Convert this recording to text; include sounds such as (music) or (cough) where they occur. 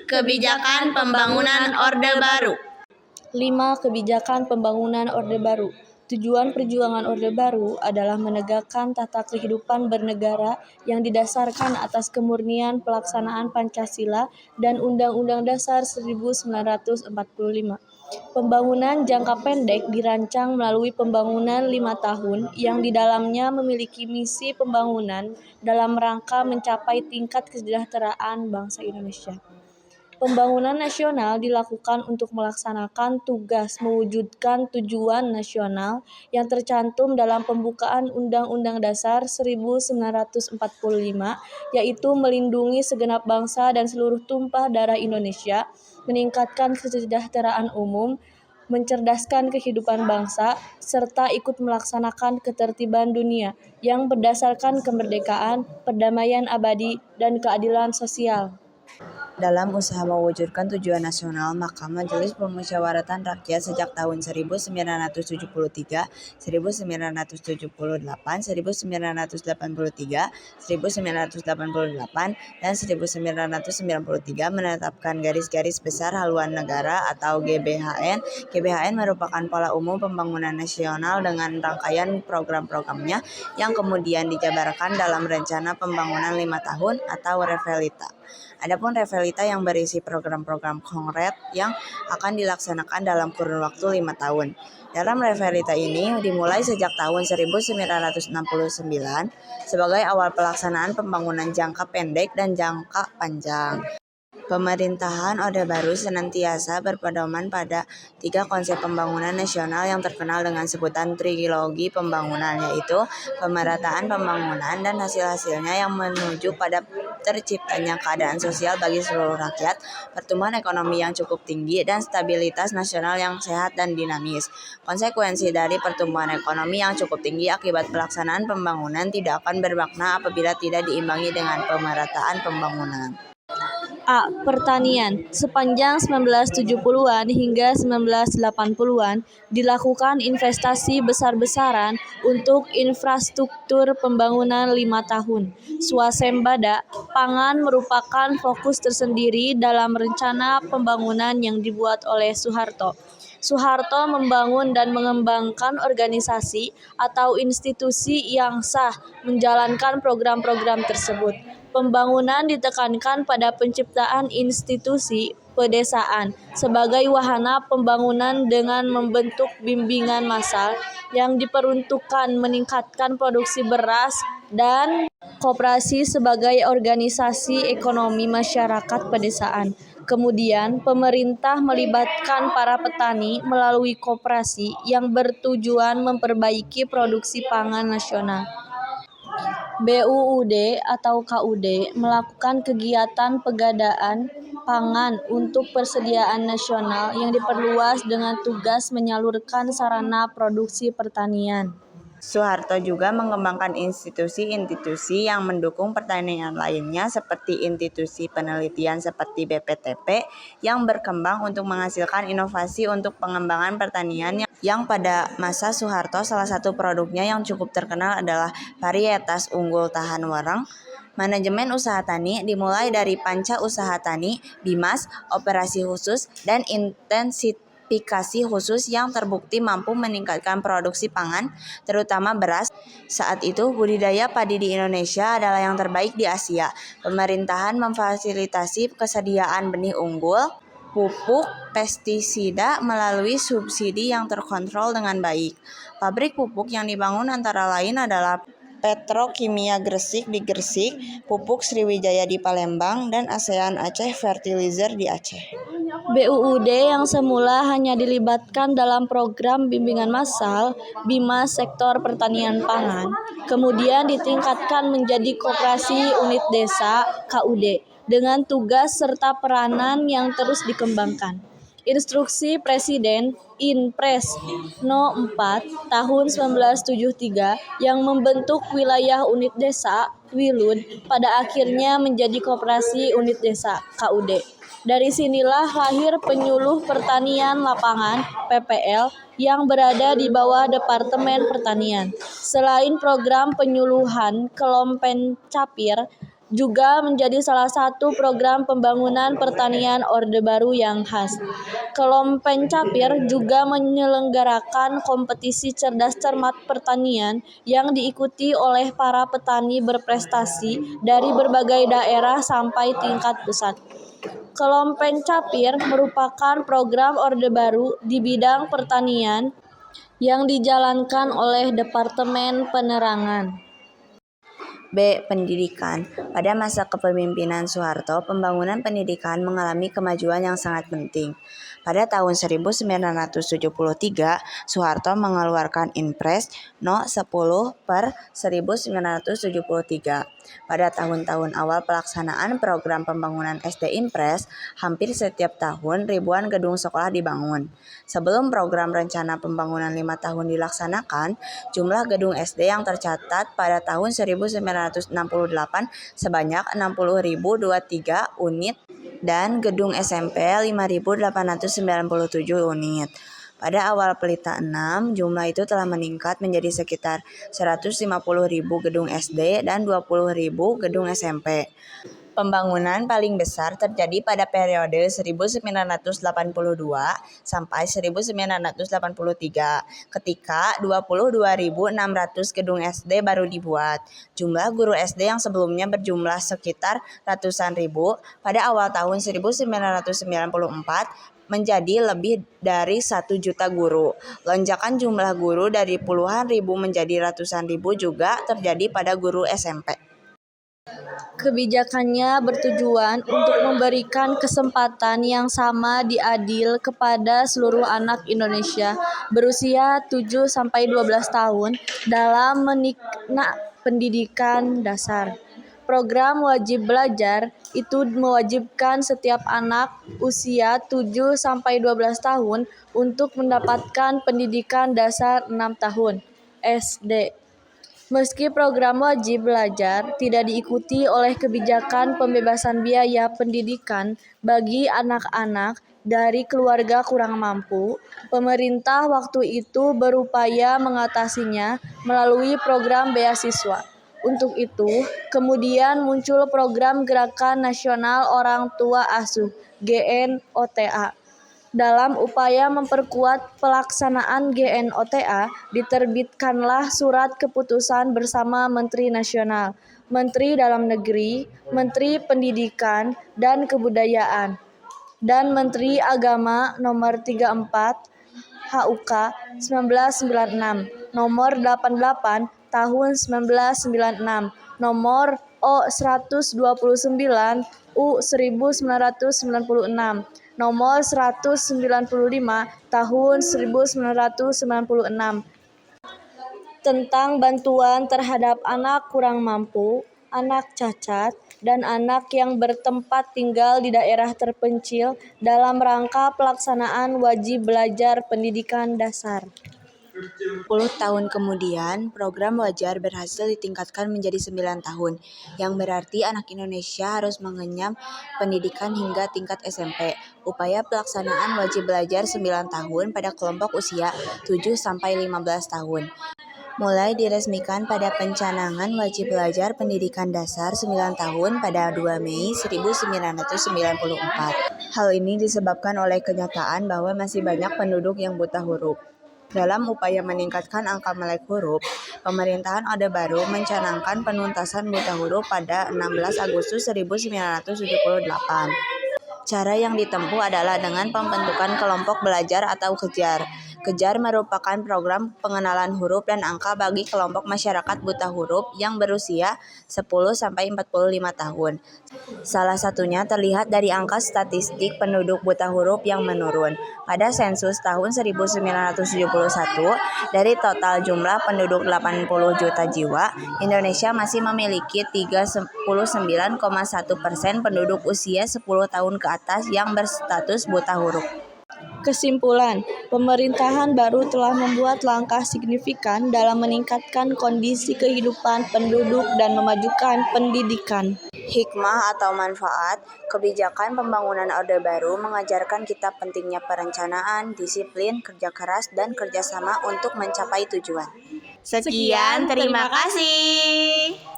Kebijakan Pembangunan Orde Baru. 5. Kebijakan Pembangunan Orde Baru. Tujuan perjuangan Orde Baru adalah menegakkan tata kehidupan bernegara yang didasarkan atas kemurnian pelaksanaan Pancasila dan Undang-Undang Dasar 1945. Pembangunan jangka pendek dirancang melalui pembangunan 5 tahun yang di dalamnya memiliki misi pembangunan dalam rangka mencapai tingkat kesejahteraan bangsa Indonesia. Pembangunan nasional dilakukan untuk melaksanakan tugas mewujudkan tujuan nasional yang tercantum dalam pembukaan Undang-Undang Dasar 1945, yaitu melindungi segenap bangsa dan seluruh tumpah darah Indonesia, meningkatkan kesejahteraan umum, mencerdaskan kehidupan bangsa, serta ikut melaksanakan ketertiban dunia yang berdasarkan kemerdekaan, perdamaian abadi, dan keadilan sosial. Dalam usaha mewujudkan tujuan nasional, maka Majelis Permusyawaratan Rakyat sejak tahun 1973, 1978, 1983, 1988, dan 1993 menetapkan garis-garis besar haluan negara atau GBHN. GBHN merupakan pola umum pembangunan nasional dengan rangkaian program-programnya yang kemudian dijabarkan dalam Rencana Pembangunan 5 Tahun atau Revelita. Adapun Revelita yang berisi program-program konkret yang akan dilaksanakan dalam kurun waktu 5 tahun. Dalam Revelita ini dimulai sejak tahun 1969 sebagai awal pelaksanaan pembangunan jangka pendek dan jangka panjang. Pemerintahan Orde Baru senantiasa berpedoman pada 3 konsep pembangunan nasional yang terkenal dengan sebutan trilogi pembangunan, yaitu pemerataan pembangunan dan hasil-hasilnya yang menuju pada terciptanya keadaan sosial bagi seluruh rakyat, pertumbuhan ekonomi yang cukup tinggi, dan stabilitas nasional yang sehat dan dinamis. Konsekuensi dari pertumbuhan ekonomi yang cukup tinggi akibat pelaksanaan pembangunan tidak akan bermakna apabila tidak diimbangi dengan pemerataan pembangunan. A. Pertanian. Sepanjang 1970-an hingga 1980-an dilakukan investasi besar-besaran untuk infrastruktur pembangunan 5 tahun. Swasembada pangan merupakan fokus tersendiri dalam rencana pembangunan yang dibuat oleh Soeharto. Soeharto membangun dan mengembangkan organisasi atau institusi yang sah menjalankan program-program tersebut. Pembangunan ditekankan pada penciptaan institusi pedesaan sebagai wahana pembangunan dengan membentuk bimbingan massal yang diperuntukkan meningkatkan produksi beras dan koperasi sebagai organisasi ekonomi masyarakat pedesaan. Kemudian, pemerintah melibatkan para petani melalui koperasi yang bertujuan memperbaiki produksi pangan nasional. BUUD atau KUD melakukan kegiatan pegadaan pangan untuk persediaan nasional yang diperluas dengan tugas menyalurkan sarana produksi pertanian. Soeharto juga mengembangkan institusi-institusi yang mendukung pertanian lainnya seperti institusi penelitian seperti BPTP yang berkembang untuk menghasilkan inovasi untuk pengembangan pertanian yang pada masa Soeharto salah satu produknya yang cukup terkenal adalah varietas unggul tahan wereng. Manajemen usaha tani dimulai dari panca usaha tani, BIMAS, operasi khusus, dan intensifikasi khusus yang terbukti mampu meningkatkan produksi pangan, terutama beras. Saat itu, budidaya padi di Indonesia adalah yang terbaik di Asia. Pemerintahan memfasilitasi kesediaan benih unggul, pupuk, pestisida melalui subsidi yang terkontrol dengan baik. Pabrik pupuk yang dibangun antara lain adalah Petrokimia Gresik di Gresik, Pupuk Sriwijaya di Palembang, dan ASEAN Aceh Fertilizer di Aceh. BUUD yang semula hanya dilibatkan dalam program bimbingan massal BIMAS sektor pertanian pangan, kemudian ditingkatkan menjadi koperasi unit desa KUD dengan tugas serta peranan yang terus dikembangkan. Instruksi Presiden Inpres No. 4 Tahun 1973 yang membentuk wilayah unit desa WILUD pada akhirnya menjadi koperasi unit desa KUD. Dari sinilah lahir Penyuluh Pertanian Lapangan (laughs) yang berada di bawah Departemen Pertanian. Selain program penyuluhan Kelompencapir juga menjadi salah satu program pembangunan pertanian Orde Baru yang khas. Kelompencapir juga menyelenggarakan kompetisi cerdas cermat pertanian yang diikuti oleh para petani berprestasi dari berbagai daerah sampai tingkat pusat. Kelompencapir merupakan program Orde Baru di bidang pertanian yang dijalankan oleh Departemen Penerangan. B. Pendidikan. Pada masa kepemimpinan Soeharto, pembangunan pendidikan mengalami kemajuan yang sangat penting. Pada tahun 1973, Soeharto mengeluarkan Inpres No. 10/1973. Pada tahun-tahun awal pelaksanaan program pembangunan SD Inpres, hampir setiap tahun ribuan gedung sekolah dibangun. Sebelum program rencana pembangunan 5 tahun dilaksanakan, jumlah gedung SD yang tercatat pada tahun 1968 sebanyak 60.023 unit dan gedung SMP 5.897 unit. Pada awal Pelita 6, jumlah itu telah meningkat menjadi sekitar 150.000 gedung SD dan 20.000 gedung SMP. Pembangunan paling besar terjadi pada periode 1982 sampai 1983, ketika 22.600 gedung SD baru dibuat. Jumlah guru SD yang sebelumnya berjumlah sekitar ratusan ribu, pada awal tahun 1994 menjadi lebih dari 1 juta guru. Lonjakan jumlah guru dari puluhan ribu menjadi ratusan ribu juga terjadi pada guru SMP. Kebijakannya bertujuan untuk memberikan kesempatan yang sama adil kepada seluruh anak Indonesia berusia 7-12 tahun dalam menikmati pendidikan dasar. Program wajib belajar itu mewajibkan setiap anak usia 7-12 tahun untuk mendapatkan pendidikan dasar 6 tahun SD. Meski program wajib belajar tidak diikuti oleh kebijakan pembebasan biaya pendidikan bagi anak-anak dari keluarga kurang mampu, pemerintah waktu itu berupaya mengatasinya melalui program beasiswa. Untuk itu, kemudian muncul program Gerakan Nasional Orang Tua Asuh (GNOTA). Dalam upaya memperkuat pelaksanaan GNOTA, diterbitkanlah surat keputusan bersama Menteri Nasional, Menteri Dalam Negeri, Menteri Pendidikan dan Kebudayaan, dan Menteri Agama Nomor 34 HUK 1996, Nomor 88 Tahun 1996, Nomor O129 U1996, Nomor 195 Tahun 1996 tentang bantuan terhadap anak kurang mampu, anak cacat, dan anak yang bertempat tinggal di daerah terpencil dalam rangka pelaksanaan wajib belajar pendidikan dasar. 10 tahun kemudian, program wajar berhasil ditingkatkan menjadi 9 tahun, yang berarti anak Indonesia harus mengenyam pendidikan hingga tingkat SMP. Upaya pelaksanaan wajib belajar 9 tahun pada kelompok usia 7-15 tahun. Mulai diresmikan pada pencanangan wajib belajar pendidikan dasar 9 tahun pada 2 Mei 1994. Hal ini disebabkan oleh kenyataan bahwa masih banyak penduduk yang buta huruf. Dalam upaya meningkatkan angka melek huruf, pemerintahan Orde Baru mencanangkan penuntasan buta huruf pada 16 Agustus 1978. Cara yang ditempuh adalah dengan pembentukan kelompok belajar atau kejar. Kejar merupakan program pengenalan huruf dan angka bagi kelompok masyarakat buta huruf yang berusia 10-45 tahun. Salah satunya terlihat dari angka statistik penduduk buta huruf yang menurun. Pada sensus tahun 1971, dari total jumlah penduduk 80 juta jiwa, Indonesia masih memiliki 39,1% penduduk usia 10 tahun ke atas yang berstatus buta huruf. Kesimpulan, pemerintahan baru telah membuat langkah signifikan dalam meningkatkan kondisi kehidupan penduduk dan memajukan pendidikan. Hikmah atau manfaat, kebijakan pembangunan Orde Baru mengajarkan kita pentingnya perencanaan, disiplin, kerja keras, dan kerjasama untuk mencapai tujuan. Sekian, terima kasih.